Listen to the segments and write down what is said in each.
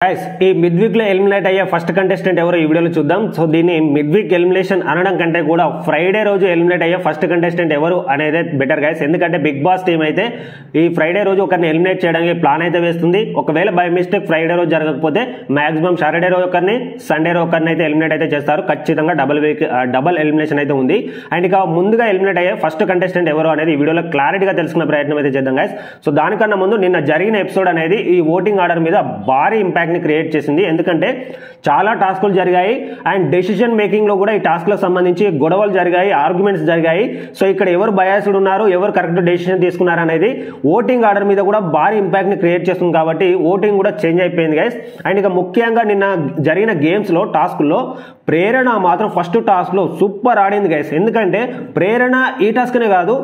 Guys ఈ mid week లో eliminate అయ్యే ఫస్ట్ కంటెస్టెంట్ ఎవరో ఈ వీడియోలో చూద్దాం. సో దీన్ని మిడ్ వీక్ ఎలిమినేషన్ అనడం కంటే కూడా ఫ్రైడే రోజు ఎలిమినేట్ అయ్యే ఫస్ట్ కంటెస్టెంట్ ఎవరు అనేది బెటర్ గైస్. ఎందుకంటే బిగ్ బాస్ టీం అయితే ఈ ఫ్రైడే రోజు ఒకరిని ఎలిమినేట్ చేయడానికి ప్లాన్ అయితే వేస్తుంది. ఒకవేళ బై మిస్టేక్ ఫ్రైడే రోజు జరగకపోతే మాక్సిమం సాటర్డే రోజు ఒకరిని, సండే రోజు ఒకరిని అయితే ఎలిమినేట్ అయితే చేస్తారు. ఖచ్చితంగా డబుల్ ఎలిమినేషన్ అయితే ఉంది. అండ్ ఇక ముందుగా ఎలిమినేట్ అయ్యే ఫస్ట్ కంటెస్టెంట్ ఎవరు అనేది ఈ వీడియోలో క్లారిటీగా తెలుసుకునే ప్రయత్నం అయితే చేద్దాం గైస్. సో దానికన్నా ముందు నిన్న జరిగిన ఎపిసోడ్ అనేది ఈ ఓటింగ్ ఆర్డర్ మీద భారీ ఇంపాక్ట్ ని క్రియేట్ చేసింది. ఎందుకంటే చాలా టాస్కులు జరిగాయి అండ్ డెసిషన్ మేకింగ్ లో కూడా ఈ టాస్క్ లకు సంబంధించి గొడవలు జరిగాయి, ఆర్గ్యుమెంట్స్ జరిగాయి. సో ఇక్కడ ఎవరు బయాస్డ్ ఉన్నారు, ఎవరు కరెక్ట్ డెసిషన్ తీసుకున్నారు అనేది ఓటింగ్ ఆర్డర్ మీద కూడా భారీ ఇంపాక్ట్ ని క్రియేట్ చేస్తుంది. కాబట్టి ఓటింగ్ కూడా చేంజ్ అయిపోయింది గైస్. అండ్ ఇక ముఖ్యంగా నిన్న జరిగిన గేమ్స్ లో టాస్కుల్లో ప్రేరణ మాత్రం ఫస్ట్ టాస్క్ లో సూపర్ ఆడింది గైస్. ఎందుకంటే ప్రేరణ ఈ టాస్క్ నే కాదు,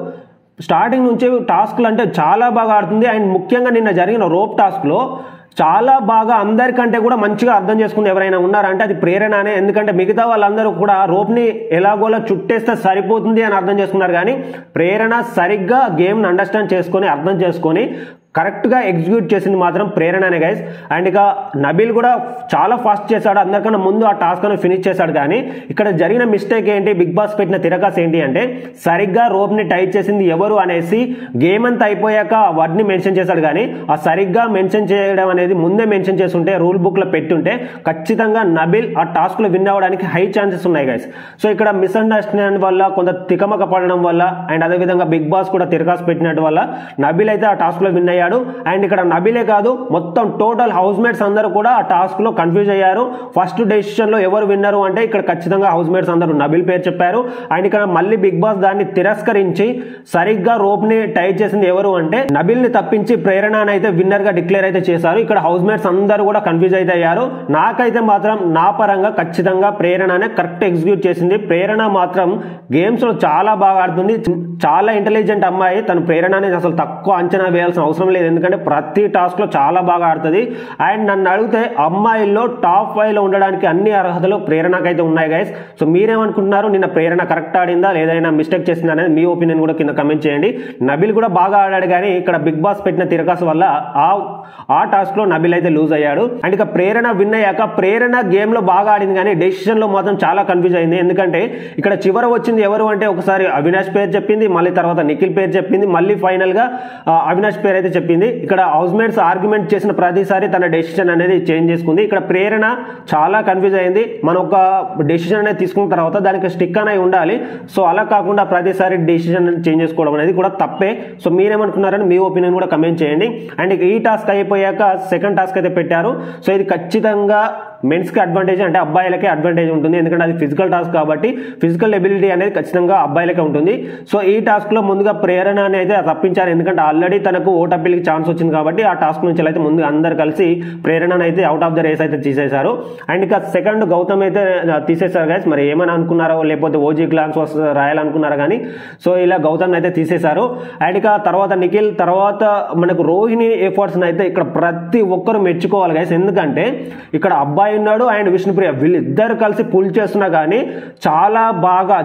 స్టార్టింగ్ నుంచి టాస్క్లు అంటే చాలా బాగా ఆడుతుంది. అండ్ ముఖ్యంగా నిన్న జరిగిన రోప్ టాస్క్ లో చాలా బాగా అందరికంటే కూడా మంచిగా అర్థం చేసుకుని ఎవరైనా ఉన్నారంటే అది ప్రేరణనే. ఎందుకంటే మిగతా వాళ్ళందరూ కూడా రోప్ని ఎలాగోలా చుట్టేస్తే సరిపోతుంది అని అర్థం చేసుకున్నారు, కానీ ప్రేరణ సరిగ్గా గేమ్ని అండర్స్టాండ్ చేసుకొని అర్థం చేసుకొని కరెక్ట్గా ఎగ్జిక్యూట్ చేసింది మాత్రం ప్రేరణనే గైస్. అండ్ ఇక నబీల్ కూడా చాలా ఫాస్ట్ చేశాడు, అందరికన్నా ముందు ఆ టాస్క్ అని ఫినిష్ చేశాడు. కానీ ఇక్కడ జరిగిన మిస్టేక్ ఏంటి, బిగ్ బాస్ పెట్టిన తిరకాసు ఏంటి అంటే సరిగ్గా రోప్ని టైట్ చేసింది ఎవరు అనేసి గేమ్ అంతా అయిపోయాక వర్డ్ని మెన్షన్ చేశాడు. కానీ ఆ సరిగ్గా మెన్షన్ చేయడం అనేది ముందే మెన్షన్ చేస్తుంటే, రూల్ బుక్ లో పెట్టుంటే ఖచ్చితంగా నబీల్ ఆ టాస్క్ లో విన్ అవ్వడానికి హై ఛాన్సెస్ ఉన్నాయి గైస్. సో ఇక్కడ మిస్అండర్స్టాండింగ్ వల్ల, కొంత తికమక పడడం వల్ల అండ్ అదేవిధంగా బిగ్ బాస్ కూడా తిరకాసు పెట్టినట్టు వల్ల నబీల్ అయితే ఆ టాస్క్ లో విన్ అయ్యాడు. అండ్ ఇక్కడ నబీలే కాదు, మొత్తం టోటల్ హౌస్ మేట్స్ అందరూ కూడా ఆ టాస్క్ లో కన్ఫ్యూజ్ అయ్యారు. ఫస్ట్ డెసిషన్ లో ఎవరు విన్నరు అంటే ఇక్కడ ఖచ్చితంగా హౌస్ మేట్స్ అందరూ నబీల్ పేరు చెప్పారు. అండ్ ఇక్కడ మళ్ళీ బిగ్ బాస్ దాన్ని తిరస్కరించి సరిగ్గా రోప్ ని టైట్ చేసింది ఎవరు అంటే నబీల్ ని తప్పించి ప్రేరణ అయితే విన్నర్ గా డిక్లేర్ అయితే చేశారు. ఇక్కడ హౌస్ మేట్స్ అందరూ కూడా కన్ఫ్యూజ్ అయితే అయ్యారు. నాకైతే మాత్రం నా పరంగా ఖచ్చితంగా ప్రేరణనే కరెక్ట్ ఎగ్జిక్యూట్ చేసింది. ప్రేరణ మాత్రం గేమ్స్ లో చాలా బాగా ఆడుతుంది, చాలా ఇంటెలిజెంట్ అమ్మాయి. తను ప్రేరణని అసలు తక్కువ అంచనా వేయాల్సిన అవసరం లేదు, ఎందుకంటే ప్రతి టాస్క్ లో చాలా బాగా ఆడుతుంది. అండ్ నన్ను అడిగితే అమ్మాయిల్లో టాప్ 5 లో ఉండడానికి అన్ని అర్హతలు ప్రేరణకైతే ఉన్నాయి గైస్. సో మీరేమనుకుంటున్నారు, నిన్న ప్రేరణ కరెక్ట్ ఆడిందా లేదైనా మిస్టేక్ చేసిందా అనేది మీ ఒపీనియన్ కూడా కింద కమెంట్ చేయండి. నబీల్ కూడా బాగా ఆడాడు, కానీ ఇక్కడ బిగ్ బాస్ పెట్టిన తిరకాసు వల్ల ఆ టాస్క్ లో నబీల్ అయితే లూజ్ అయ్యాడు. అండ్ ఇక ప్రేరణ విన్ అయ్యాక ప్రేరణ గేమ్ లో బాగా ఆడింది, కానీ డెసిషన్ లో మాత్రం చాలా కన్ఫ్యూజ్ అయింది. ఎందుకంటే ఇక్కడ చివర వచ్చింది ఎవరు అంటే ఒకసారి అవినాష్ పేరు చెప్పింది, మళ్ళీ తర్వాత నిఖిల్ పేరు చెప్పింది, మళ్ళీ ఫైనల్ గా అవినాష్ పేరు అయితే చెప్పింది. ఇక్కడ హౌస్ మేట్స్ ఆర్గ్యుమెంట్ చేసిన ప్రతిసారి తన డెసిషన్ అనేది చేంజ్ చేసుకుంది. ఇక్కడ ప్రేరణ చాలా కన్ఫ్యూజ్ అయింది. మనం ఒక డెసిషన్ అనేది తీసుకున్న తర్వాత దానికి స్టిక్ అనేది ఉండాలి. సో అలా కాకుండా ప్రతిసారి డెసిషన్ చేంజ్ చేసుకోవడం అనేది కూడా తప్పే. సో మీరేమనుకున్నారని మీ ఒపీనియన్ కూడా కమెంట్ చేయండి. అండ్ ఈ టాస్క్ అయిపోయాక సెకండ్ టాస్క్ అయితే పెట్టారు. సో ఇది ఖచ్చితంగా మెన్స్ కి అడ్వాంటేజ్, అంటే అబ్బాయిలకే అడ్వాంటేజ్ ఉంటుంది. ఎందుకంటే అది ఫిజికల్ టాస్క్ కాబట్టి ఫిజికల్ ఎబిలిటీ అనేది ఖచ్చితంగా అబ్బాయిలకే ఉంటుంది. సో ఈ టాస్క్ లో ముందుగా ప్రేరణ అయితే తప్పించారు, ఎందుకంటే ఆల్రెడీ తనకు ఓట్ అప్పీల్కి ఛాన్స్ వచ్చింది కాబట్టి ఆ టాస్క్ నుంచి అయితే ముందు అందరు కలిసి ప్రేరణ అయితే అవుట్ ఆఫ్ ద రేస్ అయితే తీసేశారు. అండ్ ఇక సెకండ్ గౌతమ్ అయితే తీసేశారు గైస్. మరి ఏమని అనుకున్నారో, లేకపోతే ఓజీ క్లాన్స్ రాయాలనుకున్నారా, కానీ సో ఇలా గౌతమ్ అయితే తీసేశారు. అండ్ ఇక తర్వాత నిఖిల్, తర్వాత మనకు రోహిణి ఎఫర్ట్స్ అయితే ఇక్కడ ప్రతి ఒక్కరు మెచ్చుకోవాలి గైస్. ఎందుకంటే ఇక్కడ అబ్బాయి ఉన్నాడు అండ్ విష్ణుప్రియ, వీళ్ళిద్దరు కలిసి పుల్ చేస్తున్నా కానీ చాలా బాగా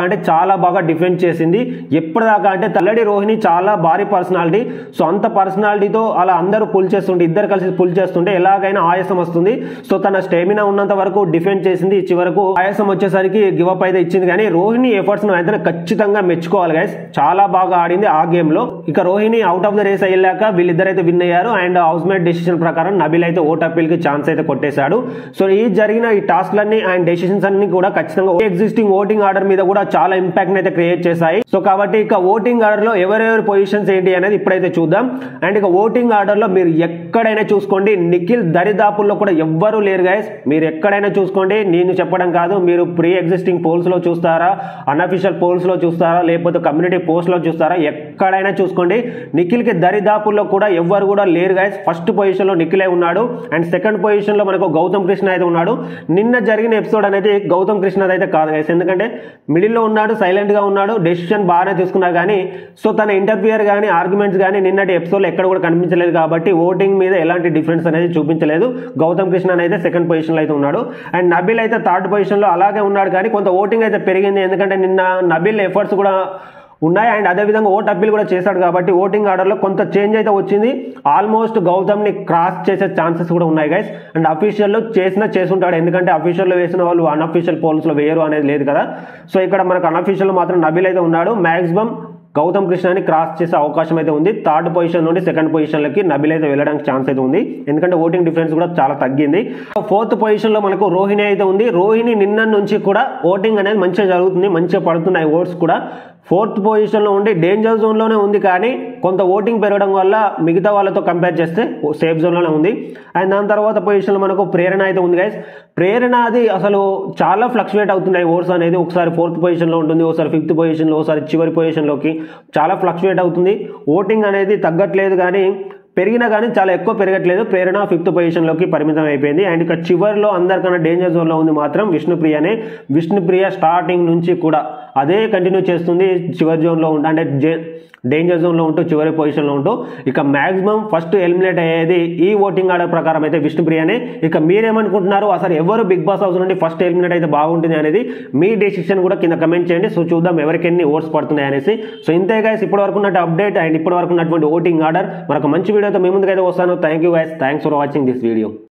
అంటే చాలా బాగా డిఫెండ్ చేసింది. ఎప్పటిదాకా అంటే తల్లడి రోహిణి చాలా భారీ పర్సనాలిటీ. సో అంత పర్సనాలిటీతో అలా అందరూ పుల్ చేస్తుంటే, ఇద్దరు కలిసి పుల్ చేస్తుంటే ఎలాగైనా ఆయాసం వస్తుంది. సో తన స్టెమినా ఉన్నంత వరకు డిఫెండ్ చేసింది. చివరకు ఆయాసం వచ్చేసరికి గివ్ అప్ అయితే ఇచ్చింది. కానీ రోహిణి ఎఫర్ట్స్ అయితే ఖచ్చితంగా మెచ్చుకోవాలి గైస్. చాలా బాగా ఆడింది ఆ గేమ్ లో. ఇక Rohini out of the race అయ్యాక వీళ్ళిద్దరైతే విన్ అయ్యారు. అండ్ హౌస్ మేట్ డెసిషన్ ప్రకారం నబీల్ అయితే ఓట్ అప్పీల్ కి ఛాన్స్ అయితే కొట్టేశాడు. సో ఈ జరిగిన ఈ టాస్క్ లన్నీ అండ్ డెసిషన్స్ అన్ని కూడా ఖచ్చితంగా ఎగ్జిస్టింగ్ ఓటింగ్ ఆర్డర్ మీద కూడా చాలా ఇంపాక్ట్ అయితే క్రియేట్ చేశాయి. సో కాబట్టి ఇక ఓటింగ్ ఆర్డర్ లో ఎవరెవరి పొజిషన్స్ ఏంటి అనేది ఇప్పుడైతే చూద్దాం. అండ్ ఇక ఓటింగ్ ఆర్డర్ లో మీరు ఎక్కడైనా చూసుకోండి, నిఖిల్ దరిదాపుల్లో కూడా ఎవ్వరూ లేరు గైస్. మీరు ఎక్కడైనా చూసుకోండి, నేను చెప్పడం కాదు. మీరు ప్రీ ఎగ్జిస్టింగ్ పోల్స్ లో చూస్తారా, అన్అఫిషియల్ పోల్స్ లో చూస్తారా, లేకపోతే కమ్యూనిటీ పోస్ట్ లో చూస్తారా, ఎక్కడైనా చూసుకోండి, నిఖిల్ కి దరిదాపుల్లో కూడా ఎవ్వరు కూడా లేరు గైస్. ఫస్ట్ పొజిషన్ లో నిఖిలే ఉన్నాడు. అండ్ సెకండ్ పొజిషన్ లో మనకు గౌతమ్ కృష్ణ అయితే ఉన్నాడు. నిన్న జరిగిన ఎపిసోడ్ అనేది గౌతమ్ కృష్ణ అయితే కాదు గైస్, ఎందుకంటే మిడిల్ లో ఉన్నాడు, సైలెంట్ గా ఉన్నాడు, డెసిషన్ బాగానే తీసుకున్నారు. కానీ సో తన ఇంటర్వ్యూయర్ కానీ ఆర్గ్యుమెంట్స్ కానీ నిన్నటి ఎపిసోడ్ లో ఎక్కడ కూడా కనిపించలేదు. కాబట్టి ఓటింగ్ మీద ఎలాంటి డిఫరెన్స్ అనేది చూపించలేదు. గౌతమ్ కృష్ణ అయితే సెకండ్ పొజిషన్ లో అయితే ఉన్నాడు. అండ్ నబీల్ అయితే థర్డ్ పొజిషన్ లో అలాగే ఉన్నాడు. కానీ కొంత ఓటింగ్ అయితే పెరిగింది, ఎందుకంటే నిన్న నబీల్ ఎఫర్ట్స్ కూడా ఉన్నాయి. అండ్ అదేవిధంగా ఓట్ అప్పీల్ కూడా చేశాడు కాబట్టి ఓటింగ్ ఆర్డర్లో కొంత చేంజ్ అయితే వచ్చింది. ఆల్మోస్ట్ గౌతమ్ని క్రాస్ చేసే ఛాన్సెస్ కూడా ఉన్నాయి గైస్. అండ్ అఫీషియల్లో చేసుంటాడు, ఎందుకంటే అఫీషియల్లో వేసిన వాళ్ళు అన్అఫీషియల్ పోల్స్లో వేయరు అనేది లేదు కదా. సో ఇక్కడ మనకు అన్అఫీషియల్లో మాత్రం నబీల్ అయితే ఉన్నాడు. మ్యాక్సిమం గౌతమ్ కృష్ణని క్రాస్ చేసే అవకాశం అయితే ఉంది. థర్డ్ పొజిషన్ నుండి సెకండ్ పొజిషన్లకి నబీల్ అయితే వెళ్ళడానికి ఛాన్స్ అయితే ఉంది, ఎందుకంటే ఓటింగ్ డిఫరెన్స్ కూడా చాలా తగ్గింది. ఫోర్త్ పొజిషన్లో మనకు రోహిణి అయితే ఉంది. రోహిణి నిన్న నుంచి కూడా ఓటింగ్ అనేది మంచిగా జరుగుతుంది, మంచిగా పడుతున్నాయి ఓట్స్ కూడా. ఫోర్త్ పొజిషన్లో ఉండి డేంజర్ జోన్లోనే ఉంది, కానీ కొంత ఓటింగ్ పెరగడం వల్ల మిగతా వాళ్ళతో కంపేర్ చేస్తే సేఫ్ జోన్లోనే ఉంది. అండ్ దాని తర్వాత పొజిషన్లో మనకు ప్రేరణ అయితే ఉంది గైస్. ప్రేరణ అది అసలు చాలా ఫ్లక్చువేట్ అవుతున్నాయి ఓట్స్ అనేది. ఒకసారి ఫోర్త్ పొజిషన్లో ఉంటుంది, ఒకసారి ఫిఫ్త్ పొజిషన్లో, ఒకసారి చివరి పొజిషన్లోకి చాలా ఫ్లక్చువేట్ అవుతుంది. ఓటింగ్ అనేది తగ్గట్లేదు, కానీ పెరిగినా కానీ చాలా ఎక్కువ పెరగట్లేదు. ప్రేరణ ఫిఫ్త్ పొజిషన్లోకి పరిమితం అయిపోయింది. అండ్ ఇక చివరిలో అందరికన్నా డేంజర్ జోన్లో ఉంది మాత్రం విష్ణుప్రియనే. విష్ణుప్రియ స్టార్టింగ్ నుంచి కూడా అదే కంటిన్యూ చేస్తుంది, చివరి జోన్లో ఉంటూ, అంటే డేంజర్ జోన్లో ఉంటూ చివరి పొజిషన్లో ఉంటూ. ఇక మ్యాక్సిమం ఫస్ట్ ఎలిమినేట్ అయ్యేది ఈ ఓటింగ్ ఆర్డర్ ప్రకారం అయితే విష్ణుప్రియనే. ఇక మీరేమనుకుంటున్నారు, అసలు ఎవరు బిగ్ బాస్ హౌస్ నుండి ఫస్ట్ ఎలిమినేట్ అయితే బాగుంటుంది అనేది మీ డెసిషన్ కూడా కింద కమెంట్ చేయండి. సో చూద్దాం ఎవరికి ఎన్ని ఓట్స్ పడుతున్నాయి అనేసి. సో ఇంతే గైస్ ఇప్పటి వరకు ఉన్నట్టు అప్డేట్ అండ్ ఇప్పటి వరకు ఉన్నటువంటి ఓటింగ్ ఆర్డర్. మనకు మంచి వీడియోతో మీ ముందుకైతే వస్తాను. Thank you guys, thanks for watching this video.